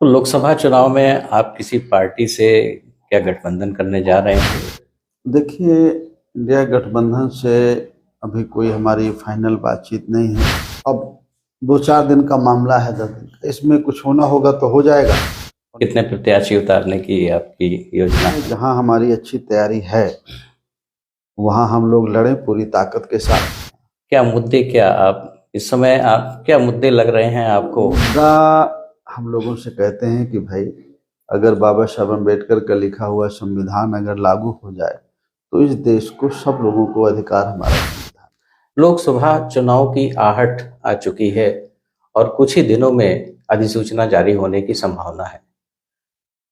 तो लोकसभा चुनाव में आप किसी पार्टी से क्या गठबंधन करने जा रहे हैं? देखिए, इंडिया गठबंधन से अभी कोई हमारी फाइनल बातचीत नहीं है। अब 2-4 दिन का मामला है, 10 दिन का। इसमें कुछ होना होगा तो हो जाएगा। कितने प्रत्याशी उतारने की आपकी योजना है? जहां हमारी अच्छी तैयारी है वहां हम लोग लड़ें पूरी ताकत के साथ। क्या मुद्दे, क्या आप इस समय आप क्या मुद्दे लग रहे हैं आपको? मुद्दा हम लोगों से कहते हैं कि भाई, अगर बाबा साहब अम्बेडकर का लिखा हुआ संविधान अगर लागू हो जाए तो इस देश को सब लोगों को अधिकार हमारा संविधान। लोकसभा चुनाव की आहट आ चुकी है और कुछ ही दिनों में अधिसूचना जारी होने की संभावना है।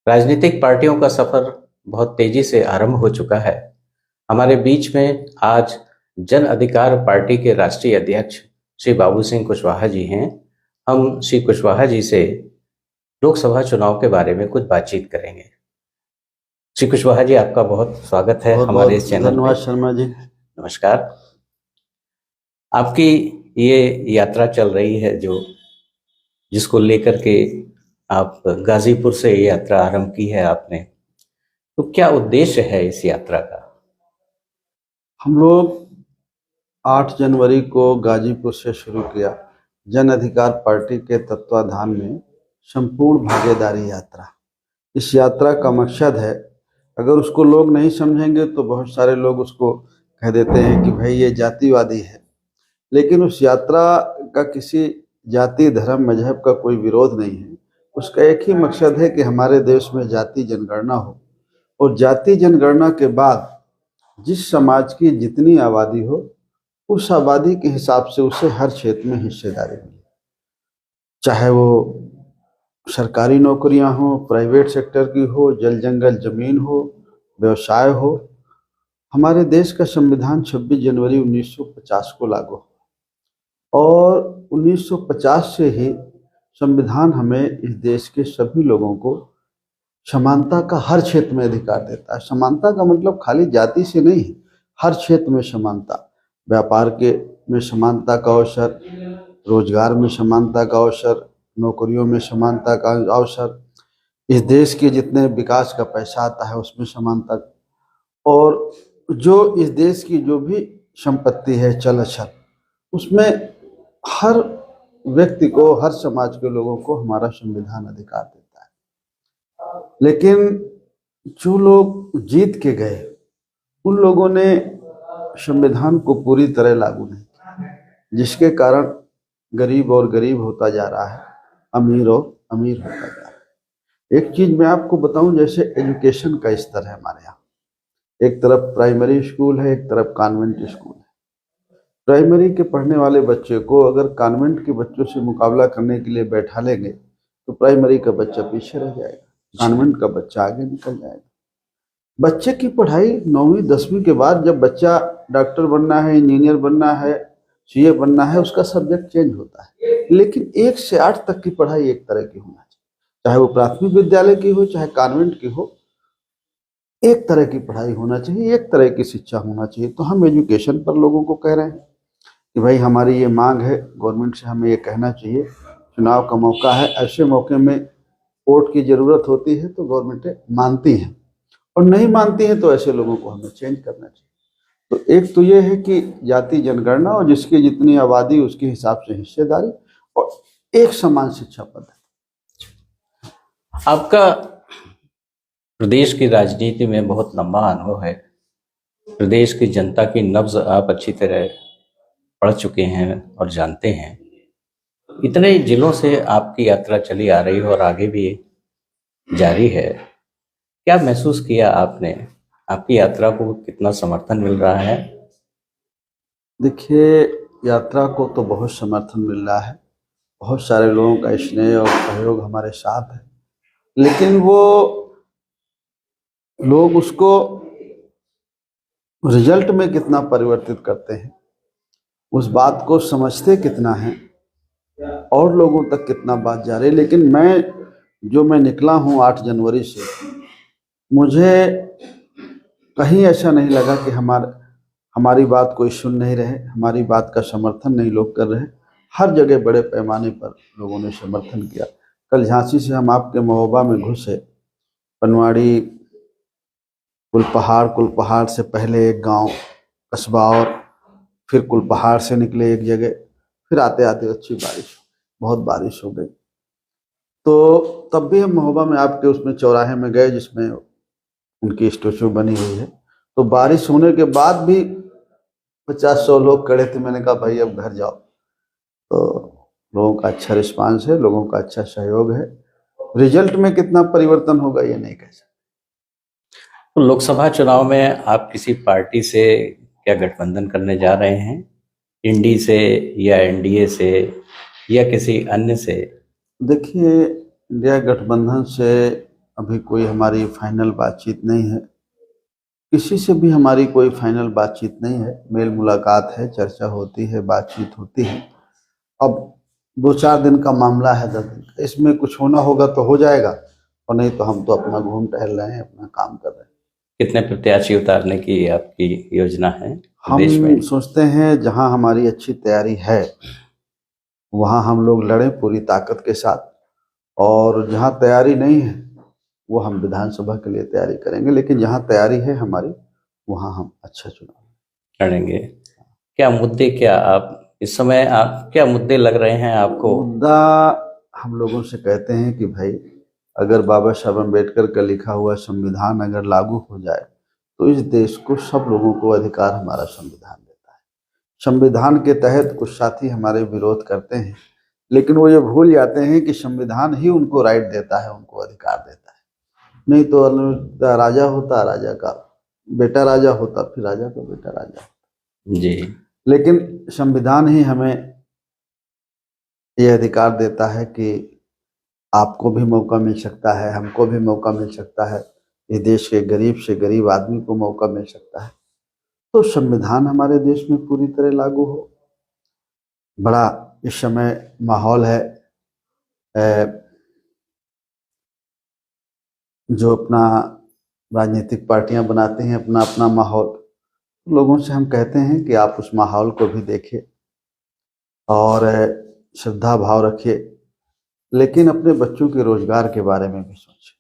राजनीतिक पार्टियों का सफर बहुत तेजी से आरंभ हो चुका है। हमारे बीच में आज जन अधिकार पार्टी के राष्ट्रीय अध्यक्ष श्री बाबू सिंह कुशवाहा जी हैं। हम श्री कुशवाहा जी से लोकसभा चुनाव के बारे में कुछ बातचीत करेंगे। श्री कुशवाहा जी, आपका बहुत स्वागत है बहुत हमारे इस बहुत चैनल धन्यवाद पे। शर्मा जी। नमस्कार। आपकी ये यात्रा चल रही है जिसको लेकर के आप गाजीपुर से ये यात्रा आरंभ की है आपने, तो क्या उद्देश्य है इस यात्रा का? हम लोग 8 जनवरी को गाजीपुर से शुरू किया जन अधिकार पार्टी के तत्वाधान में संपूर्ण भागीदारी यात्रा। इस यात्रा का मकसद है, अगर उसको लोग नहीं समझेंगे तो बहुत सारे लोग उसको कह देते हैं कि भाई ये जातिवादी है, लेकिन उस यात्रा का किसी जाति धर्म मजहब का कोई विरोध नहीं है। उसका एक ही मकसद है कि हमारे देश में जाति जनगणना हो और जाति जनगणना के बाद जिस समाज की जितनी आबादी हो उस आबादी के हिसाब से उसे हर क्षेत्र में हिस्सेदारी मिले, चाहे वो सरकारी नौकरियां हो, प्राइवेट सेक्टर की हो, जल जंगल जमीन हो, व्यवसाय हो। हमारे देश का संविधान 26 जनवरी 1950 को लागू हुआ और 1950 से ही संविधान हमें इस देश के सभी लोगों को समानता का हर क्षेत्र में अधिकार देता है। समानता का मतलब खाली जाति से नहीं है, हर क्षेत्र में समानता। व्यापार के में समानता का अवसर, रोजगार में समानता का अवसर, नौकरियों में समानता का अवसर, इस देश के जितने विकास का पैसा आता है उसमें समानता, और जो इस देश की जो भी संपत्ति है चल अचल, उसमें हर व्यक्ति को, हर समाज के लोगों को हमारा संविधान अधिकार देता है। लेकिन जो लोग जीत के गए उन लोगों ने संविधान को पूरी तरह लागू नहीं किया, जिसके कारण गरीब और गरीब होता जा रहा है, अमीर और अमीर होता जा रहा है। एक चीज मैं आपको बताऊं, जैसे एजुकेशन का स्तर है हमारे यहाँ, एक तरफ प्राइमरी स्कूल है, एक तरफ कॉन्वेंट स्कूल है। प्राइमरी के पढ़ने वाले बच्चे को अगर कॉन्वेंट के बच्चों से मुकाबला करने के लिए बैठा लेंगे तो प्राइमरी का बच्चा पीछे रह जाएगा, कॉन्वेंट का बच्चा आगे निकल जाएगा। बच्चे की पढ़ाई 9वीं 10वीं के बाद जब बच्चा डॉक्टर बनना है, इंजीनियर बनना है, सीए बनना है, उसका सब्जेक्ट चेंज होता है। लेकिन 1 से 8 तक की पढ़ाई एक तरह की होना चाहिए, चाहे वो प्राथमिक विद्यालय की हो चाहे कॉन्वेंट की हो, एक तरह की पढ़ाई होना चाहिए, एक तरह की शिक्षा होना चाहिए। तो हम एजुकेशन पर लोगों को कह रहे हैं कि भाई हमारी ये मांग है, गवर्नमेंट से हमें ये कहना चाहिए। चुनाव का मौका है, ऐसे मौके में वोट की जरूरत होती है तो गवर्नमेंटें मानती हैं, और नहीं मानती हैं तो ऐसे लोगों को हमें चेंज करना चाहिए। तो एक तो ये है कि जाति जनगणना और जिसकी जितनी आबादी उसके हिसाब से हिस्सेदारी और एक समान शिक्षा पद्धति। आपका प्रदेश की राजनीति में बहुत लंबा अनुभव है। प्रदेश की जनता की नब्ज आप अच्छी तरह पढ़ चुके हैं और जानते हैं। इतने जिलों से आपकी यात्रा चली आ रही है और आगे भी जारी है। क्या महसूस किया आपने? आपकी यात्रा को कितना समर्थन मिल रहा है? देखिए, यात्रा को तो बहुत समर्थन मिल रहा है, बहुत सारे लोगों का स्नेह और सहयोग हमारे साथ है, लेकिन वो लोग उसको रिजल्ट में कितना परिवर्तित करते हैं, उस बात को समझते कितना है और लोगों तक कितना बात जा रही है। लेकिन मैं निकला हूँ 8 जनवरी से, मुझे कहीं ऐसा नहीं लगा कि हमारी बात कोई सुन नहीं रहे, हमारी बात का समर्थन नहीं लोग कर रहे। हर जगह बड़े पैमाने पर लोगों ने समर्थन किया। कल झांसी से हम आपके महोबा में घुसे, पनवाड़ी कुलपहाड़ से पहले एक गांव कस्बा, और फिर कुलपहाड़ से निकले एक जगह, फिर आते आते अच्छी बारिश, बहुत बारिश हो गई। तो तब भी हम महोबा में आपके उसमें चौराहे में गए जिसमें उनकी स्टेचू बनी हुई है। तो बारिश होने के बाद भी 50-100 लोग खड़े थे। मैंने कहा भाई अब घर जाओ। तो लोगों का अच्छा रिस्पांस है, लोगों का अच्छा सहयोग है। रिजल्ट में कितना परिवर्तन होगा ये नहीं कह सकते। तो लोकसभा चुनाव में आप किसी पार्टी से क्या गठबंधन करने जा रहे हैं? इंडी से या एनडीए से या किसी अन्य से? देखिए, इंडिया गठबंधन से अभी कोई हमारी फाइनल बातचीत नहीं है, किसी से भी हमारी कोई फाइनल बातचीत नहीं है। मेल मुलाकात है, चर्चा होती है, बातचीत होती है। अब 2-4 दिन का मामला है, 10 दिन का, इसमें कुछ होना होगा तो हो जाएगा, और नहीं तो हम तो अपना घूम टहल रहे हैं, अपना काम कर रहे हैं। कितने प्रत्याशी उतारने की आपकी योजना है देश हम में? सोचते हैं जहां हमारी अच्छी तैयारी है वहां हम लोग लड़ें पूरी ताकत के साथ, और जहां तैयारी नहीं है वो हम विधानसभा के लिए तैयारी करेंगे, लेकिन जहां तैयारी है हमारी वहां हम अच्छा चुनाव लड़ेंगे। क्या मुद्दे, क्या आप इस समय आप क्या मुद्दे लग रहे हैं आपको? मुद्दा हम लोगों से कहते हैं कि भाई अगर बाबा साहब अम्बेडकर का लिखा हुआ संविधान अगर लागू हो जाए तो इस देश को सब लोगों को अधिकार हमारा संविधान देता है। संविधान के तहत कुछ साथी हमारे विरोध करते हैं, लेकिन वो ये भूल जाते हैं कि संविधान ही उनको राइट देता है, उनको अधिकार देता है। नहीं तो राजा होता, राजा का बेटा राजा होता, फिर राजा का बेटा राजा होता। जी। लेकिन संविधान ही हमें ये अधिकार देता है कि आपको भी मौका मिल सकता है, हमको भी मौका मिल सकता है, ये देश के गरीब से गरीब आदमी को मौका मिल सकता है। तो संविधान हमारे देश में पूरी तरह लागू हो। बड़ा इस समय माहौल है, जो अपना राजनीतिक पार्टियां बनाते हैं अपना अपना माहौल, लोगों से हम कहते हैं कि आप उस माहौल को भी देखिए और श्रद्धा भाव रखिए, लेकिन अपने बच्चों के रोजगार के बारे में भी सोचिए,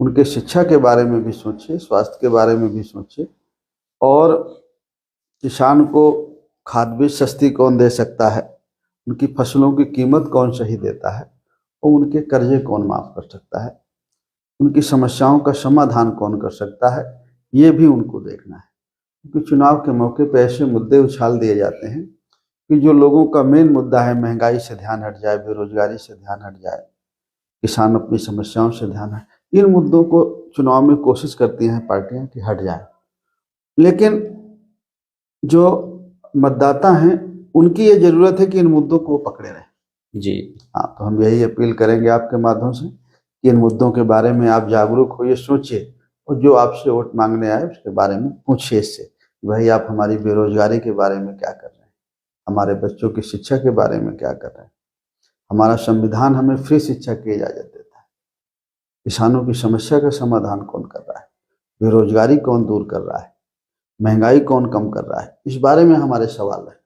उनके शिक्षा के बारे में भी सोचिए, स्वास्थ्य के बारे में भी सोचिए, और किसान को खाद बीज सस्ती कौन दे सकता है, उनकी फसलों की कीमत कौन सही देता है, और उनके कर्जे कौन माफ कर सकता है, उनकी समस्याओं का समाधान कौन कर सकता है, ये भी उनको देखना है। क्योंकि चुनाव के मौके पर ऐसे मुद्दे उछाल दिए जाते हैं कि जो लोगों का मेन मुद्दा है, महंगाई से ध्यान हट जाए, बेरोजगारी से ध्यान हट जाए, किसान अपनी समस्याओं से ध्यान हट, इन मुद्दों को चुनाव में कोशिश करती हैं पार्टियां कि हट जाए। लेकिन जो मतदाता हैं उनकी ये जरूरत है कि इन मुद्दों को पकड़े रहें। जी हाँ, तो हम यही अपील करेंगे आपके माध्यम से कि इन मुद्दों के बारे में आप जागरूक होइए, सोचिए, और जो आपसे वोट मांगने आए उसके बारे में पूछिए इससे, भाई आप हमारी बेरोजगारी के बारे में क्या कर रहे हैं, हमारे बच्चों की शिक्षा के बारे में क्या कर रहे हैं, हमारा संविधान हमें फ्री शिक्षा की इजाजत देता है, किसानों की समस्या का समाधान कौन कर रहा है, बेरोजगारी कौन दूर कर रहा है, महंगाई कौन कम कर रहा है, इस बारे में हमारे सवाल है।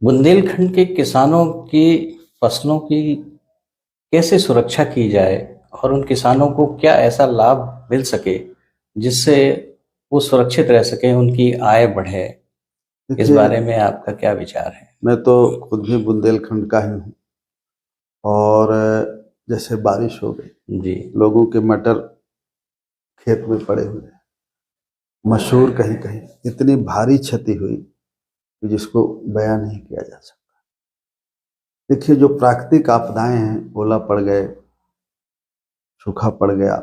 बुंदेलखंड के किसानों की फसलों की कैसे सुरक्षा की जाए और उन किसानों को क्या ऐसा लाभ मिल सके जिससे वो सुरक्षित रह सके, उनकी आय बढ़े? इस देखिए, बारे में आपका क्या विचार है? मैं तो खुद भी बुंदेलखंड का ही हूँ, और जैसे बारिश हो गई, जी लोगों के मटर खेत में पड़े हुए हैं, मशहूर कहीं कहीं इतनी भारी क्षति हुई कि जिसको बयान नहीं किया जा सकता। देखिए, जो प्राकृतिक आपदाएं हैं, ओला पड़ गए, सूखा पड़ गया,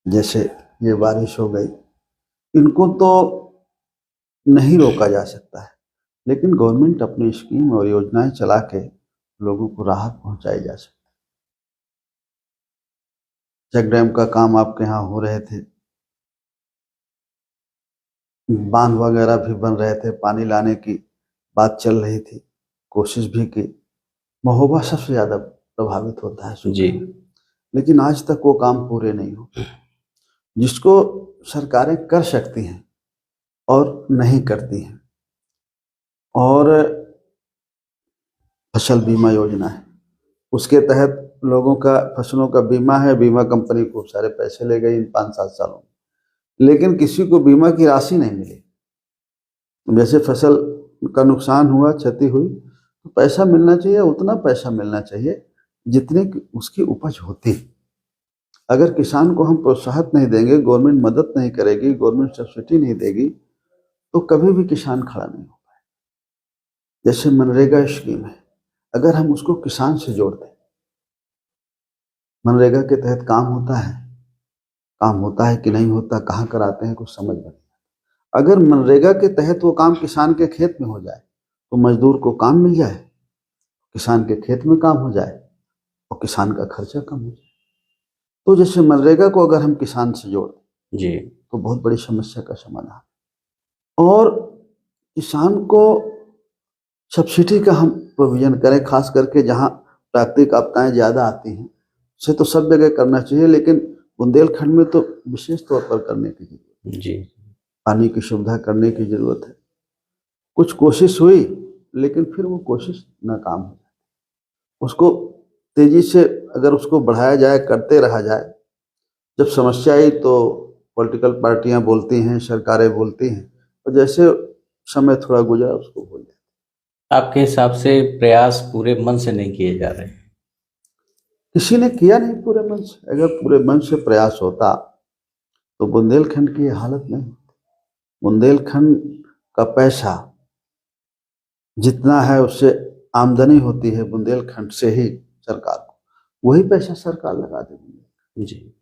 जैसे ये बारिश हो गई, इनको तो नहीं रोका जा सकता है, लेकिन गवर्नमेंट अपनी स्कीम और योजनाएं चला के लोगों को राहत पहुंचाई जा सकती है। चेक डैम का काम आपके यहाँ हो रहे थे, बांध वगैरह भी बन रहे थे, पानी लाने की बात चल रही थी, कोशिश भी की। महोबा सबसे ज्यादा प्रभावित होता है जी लेकिन आज तक वो काम पूरे नहीं हो, जिसको सरकारें कर सकती हैं और नहीं करती हैं। और फसल बीमा योजना है, उसके तहत लोगों का फसलों का बीमा है, बीमा कंपनी खूब सारे पैसे ले गई इन 5-7 सालों में, लेकिन किसी को बीमा की राशि नहीं मिली। जैसे फसल का नुकसान हुआ, क्षति हुई, तो पैसा मिलना चाहिए, उतना पैसा मिलना चाहिए जितनी उसकी उपज होती। अगर किसान को हम प्रोत्साहित नहीं देंगे, गवर्नमेंट मदद नहीं करेगी, गवर्नमेंट सब्सिडी नहीं देगी, तो कभी भी किसान खड़ा नहीं हो पाए। जैसे मनरेगा स्कीम है, अगर हम उसको किसान से जोड़ दें, मनरेगा के तहत काम होता है कि नहीं होता, कहाँ कराते हैं, कुछ समझ में नहीं आता। अगर मनरेगा के तहत वो काम किसान के खेत में हो जाए, तो मजदूर को काम मिल जाए, किसान के खेत में काम हो जाए और किसान का खर्चा कम हो जाए। तो जैसे मनरेगा को अगर हम किसान से जोड़ दें जी, तो बहुत बड़ी समस्या का समाधान। और किसान को सब्सिडी का हम प्रोविजन करें, खास करके जहाँ प्राकृतिक आपदाएं ज़्यादा आती हैं, उसे तो सब जगह करना चाहिए, लेकिन बुंदेलखंड में तो विशेष तौर पर करने की जरूरत है। जी, पानी की सुविधा करने की जरूरत है। कुछ कोशिश हुई, लेकिन फिर वो कोशिश नाकाम हो जाती। उसको तेजी से अगर उसको बढ़ाया जाए, करते रहा जाए, जब समस्या आई तो पॉलिटिकल पार्टियां बोलती हैं, सरकारें बोलती हैं, और जैसे समय थोड़ा गुजरा उसको भूल जाए। आपके हिसाब से प्रयास पूरे मन से नहीं किए जा रहे? किसी ने किया नहीं पूरे मन से। अगर पूरे मन से प्रयास होता तो बुंदेलखंड की ये हालत नहीं होती। बुंदेलखंड का पैसा जितना है उससे आमदनी होती है बुंदेलखंड से ही सरकार को, वही पैसा सरकार लगा देगी। जी,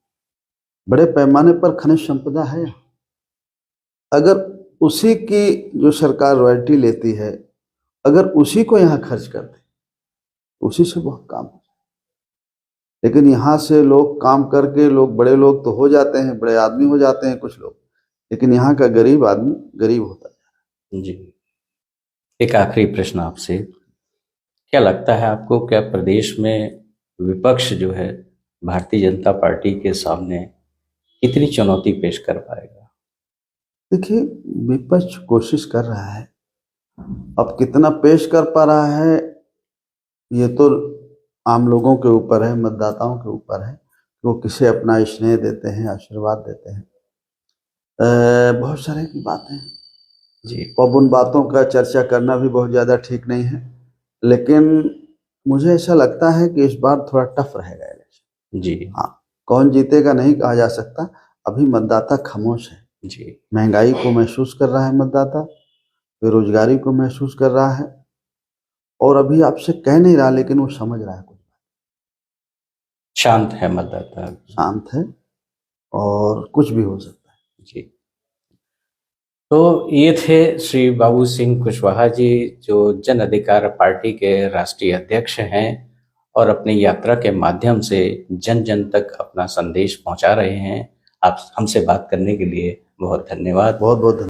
बड़े पैमाने पर खनिज संपदा है। अगर उसी की जो सरकार रॉयल्टी लेती है, अगर उसी को यहाँ खर्च कर दे, उसी से बहुत काम हो जाए। लेकिन यहाँ से लोग काम करके, लोग बड़े लोग तो हो जाते हैं, बड़े आदमी हो जाते हैं कुछ लोग, लेकिन यहाँ का गरीब आदमी गरीब होता है। जी। एक आखिरी प्रश्न आपसे, क्या लगता है आपको, क्या प्रदेश में विपक्ष जो है भारतीय जनता पार्टी के सामने कितनी चुनौती पेश कर पाएगा? देखिए, विपक्ष कोशिश कर रहा है, अब कितना पेश कर पा रहा है ये तो आम लोगों के ऊपर है, मतदाताओं के ऊपर है, वो किसे अपना स्नेह देते हैं, आशीर्वाद देते हैं। बहुत सारे की बातें हैं जी, और उन बातों का चर्चा करना भी बहुत ज़्यादा ठीक नहीं है, लेकिन मुझे ऐसा लगता है कि इस बार थोड़ा टफ रहेगा इलेक्शन। जी, हाँ, कौन जीतेगा नहीं कहा जा सकता, अभी मतदाता खामोश है। जी, महंगाई को महसूस कर रहा है मतदाता, बेरोजगारी को महसूस कर रहा है, और अभी आपसे कह नहीं रहा लेकिन वो समझ रहा है कुछ। शांत है मतदाता। शांत है और कुछ भी हो सकता है। जी, तो ये थे श्री बाबू सिंह कुशवाहा जी, जो जन अधिकार पार्टी के राष्ट्रीय अध्यक्ष हैं और अपनी यात्रा के माध्यम से जन जन तक अपना संदेश पहुंचा रहे हैं। आप हमसे बात करने के लिए बहुत धन्यवाद। बहुत बहुत